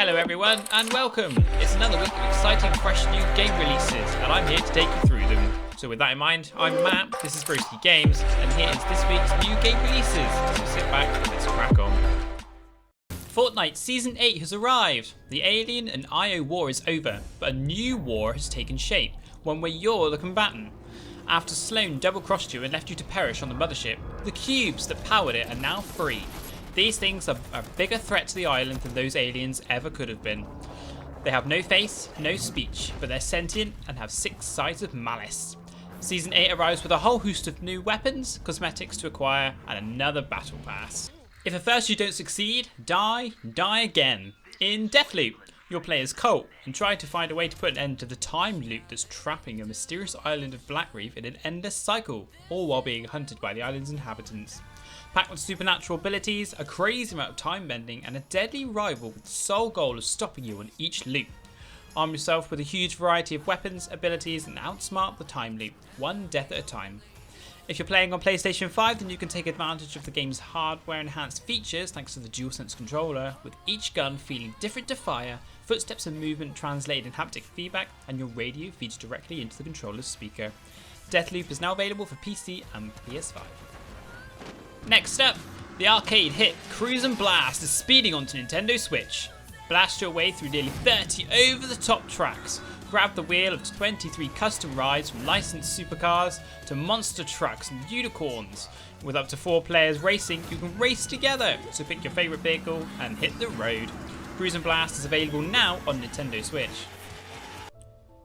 Hello everyone and welcome! It's another week of exciting fresh new game releases and I'm here to take you through them. So with that in mind, I'm Matt, this is Broski Games, and here is this week's new game releases. So sit back and let's crack on. Fortnite Season 8 has arrived! The Alien and IO war is over, but a new war has taken shape, one where you're the combatant. After Sloan double-crossed you and left you to perish on the mothership, the cubes that powered it are now free. These things are a bigger threat to the island than those aliens ever could have been. They have no face, no speech, but they're sentient and have 6 sides of malice. Season 8 arrives with a whole host of new weapons, cosmetics to acquire, and another battle pass. If at first you don't succeed, die again. In Deathloop, you'll play as Colt and try to find a way to put an end to the time loop that's trapping a mysterious island of Blackreef in an endless cycle, all while being hunted by the island's inhabitants. Packed with supernatural abilities, a crazy amount of time bending, and a deadly rival with the sole goal of stopping you on each loop. Arm yourself with a huge variety of weapons, abilities, and outsmart the time loop, one death at a time. If you're playing on PlayStation 5, then you can take advantage of the game's hardware enhanced features thanks to the DualSense controller, with each gun feeling different to fire, footsteps and movement translated in haptic feedback, and your radio feeds directly into the controller's speaker. Deathloop is now available for PC and PS5. Next up, the arcade hit Cruis'n Blast is speeding onto Nintendo Switch. Blast your way through nearly 30 over-the-top tracks. Grab the wheel of 23 custom rides from licensed supercars to monster trucks and unicorns. With up to 4 players racing, you can race together, so pick your favourite vehicle and hit the road. Cruis'n Blast is available now on Nintendo Switch.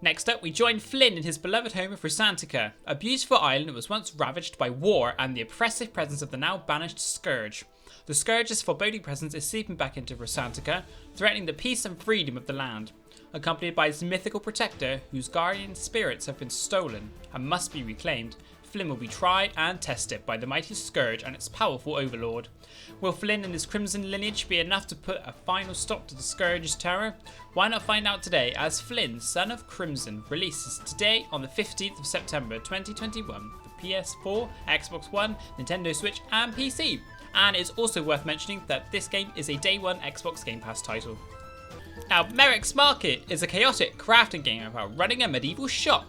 Next up, we join Flynn in his beloved home of Rosantica, a beautiful island that was once ravaged by war and the oppressive presence of the now banished Scourge. The Scourge's foreboding presence is seeping back into Rosantica, threatening the peace and freedom of the land. Accompanied by his mythical protector, whose guardian spirits have been stolen and must be reclaimed, Flynn will be tried and tested by the mighty Scourge and its powerful overlord. Will Flynn and his crimson lineage be enough to put a final stop to the Scourge's terror? Why not find out today, as Flynn, son of Crimson, releases today on the 15th of September 2021 for PS4, Xbox One, Nintendo Switch and PC. And it's also worth mentioning that this game is a day one Xbox Game Pass title. Now, Merrick's Market is a chaotic crafting game about running a medieval shop.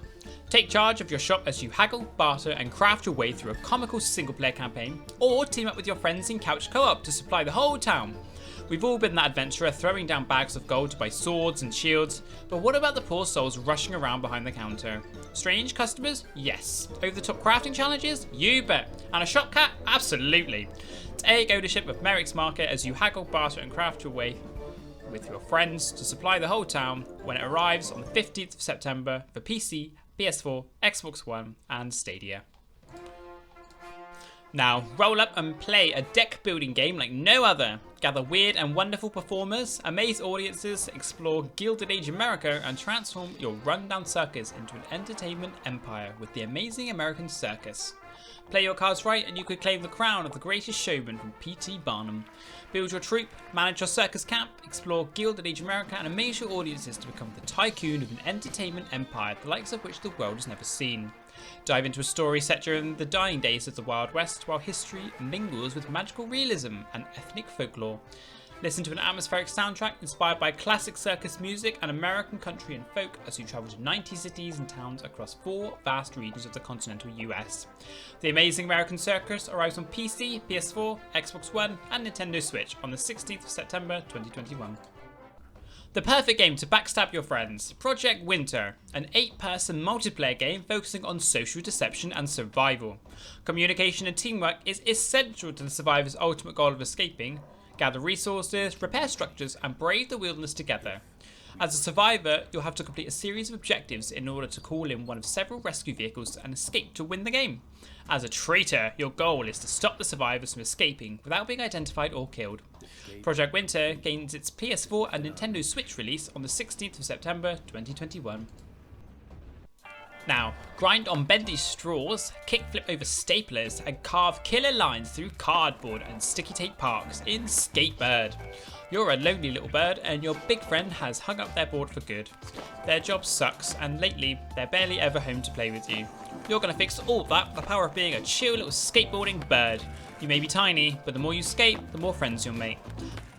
Take charge of your shop as you haggle, barter and craft your way through a comical single player campaign, or team up with your friends in couch co-op to supply the whole town. We've all been that adventurer throwing down bags of gold to buy swords and shields, but what about the poor souls rushing around behind the counter? Strange customers? Yes. Over the top crafting challenges? You bet. And a shop cat? Absolutely. Take ownership of Merrick's Market as you haggle, barter and craft your way with your friends to supply the whole town when it arrives on the 15th of September for PC, PS4, Xbox One and Stadia. Now, roll up and play a deck building game like no other. Gather weird and wonderful performers, amaze audiences, explore Gilded Age America and transform your rundown circus into an entertainment empire with the amazing American circus. Play your cards right and you could claim the crown of the greatest showman from P.T. Barnum. Build your troupe, manage your circus camp, explore Gilded Age America and amaze your audiences to become the tycoon of an entertainment empire the likes of which the world has never seen. Dive into a story set during the dying days of the Wild West while history mingles with magical realism and ethnic folklore. Listen to an atmospheric soundtrack inspired by classic circus music and American country and folk as you travel to 90 cities and towns across 4 vast regions of the continental US. The Amazing American Circus arrives on PC, PS4, Xbox One and Nintendo Switch on the 16th of September 2021. The perfect game to backstab your friends. Project Winter, an 8-person multiplayer game focusing on social deception and survival. Communication and teamwork is essential to the survivor's ultimate goal of escaping. Gather resources, repair structures and brave the wilderness together. As a survivor, you'll have to complete a series of objectives in order to call in one of several rescue vehicles and escape to win the game. As a traitor, your goal is to stop the survivors from escaping without being identified or killed. Project Winter gains its PS4 and Nintendo Switch release on the 16th of September 2021. Now, grind on bendy straws, kickflip over staplers, and carve killer lines through cardboard and sticky tape parks in Skatebird. You're a lonely little bird and your big friend has hung up their board for good. Their job sucks and lately they're barely ever home to play with you. You're going to fix all that with the power of being a chill little skateboarding bird. You may be tiny, but the more you skate, the more friends you'll make.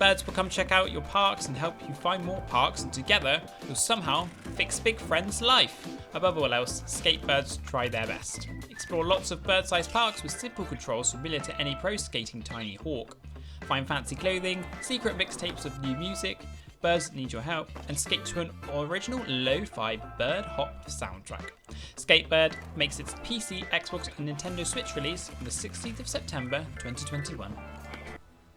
Birds will come check out your parks and help you find more parks, and together you'll somehow fix Big Friend's life. Above all else, skatebirds try their best. Explore lots of bird-sized parks with simple controls familiar to any pro skating tiny hawk. Find fancy clothing, secret mixtapes of new music, birds that need your help, and skate to an original lo-fi bird hop soundtrack. Skatebird makes its PC, Xbox and Nintendo Switch release on the 16th of September 2021.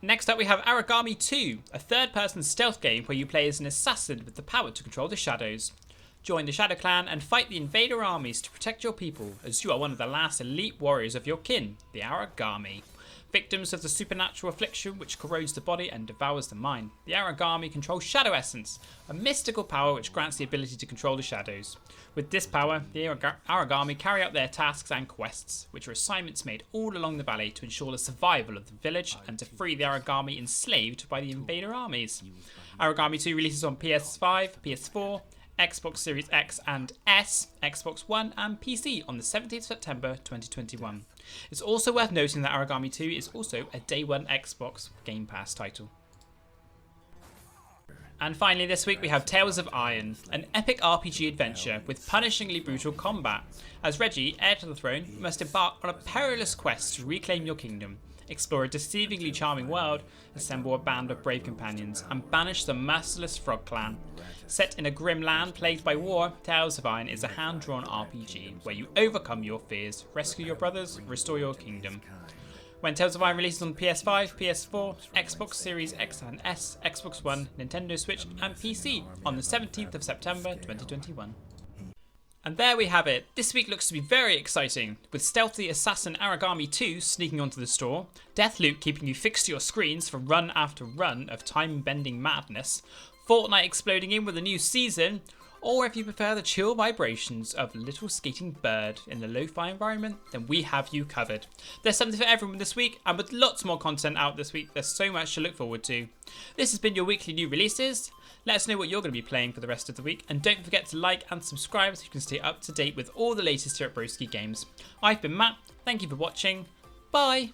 Next up we have Aragami 2, a third-person stealth game where you play as an assassin with the power to control the shadows. Join the Shadow Clan and fight the invader armies to protect your people, as you are one of the last elite warriors of your kin, the Aragami. Victims of the supernatural affliction which corrodes the body and devours the mind, the Aragami control Shadow Essence, a mystical power which grants the ability to control the shadows. With this power, the Aragami carry out their tasks and quests, which are assignments made all along the valley to ensure the survival of the village and to free the Aragami enslaved by the invader armies. Aragami 2 releases on PS5, PS4, Xbox Series X and S, Xbox One and PC on the 17th of September 2021. It's also worth noting that Aragami 2 is also a day one Xbox Game Pass title. And finally this week we have Tales of Iron, an epic RPG adventure with punishingly brutal combat. As Reggie, heir to the throne, you must embark on a perilous quest to reclaim your kingdom, explore a deceivingly charming world, assemble a band of brave companions, and banish the merciless Frog Clan. Set in a grim land plagued by war, Tales of Iron is a hand-drawn RPG where you overcome your fears, rescue your brothers, restore your kingdom. When Tales of Iron releases on PS5, PS4, Xbox Series X and S, Xbox One, Nintendo Switch and PC on the 17th of September 2021. And there we have it. This week looks to be very exciting, with Stealthy Assassin Aragami 2 sneaking onto the store, Deathloop keeping you fixed to your screens for run after run of time-bending madness, Fortnite exploding in with a new season, or if you prefer the chill vibrations of Little Skating Bird in the lo-fi environment, then we have you covered. There's something for everyone this week, and with lots more content out this week, there's so much to look forward to. This has been your weekly new releases. Let us know what you're going to be playing for the rest of the week, and don't forget to like and subscribe so you can stay up to date with all the latest here at Broski Games. I've been Matt, thank you for watching, bye!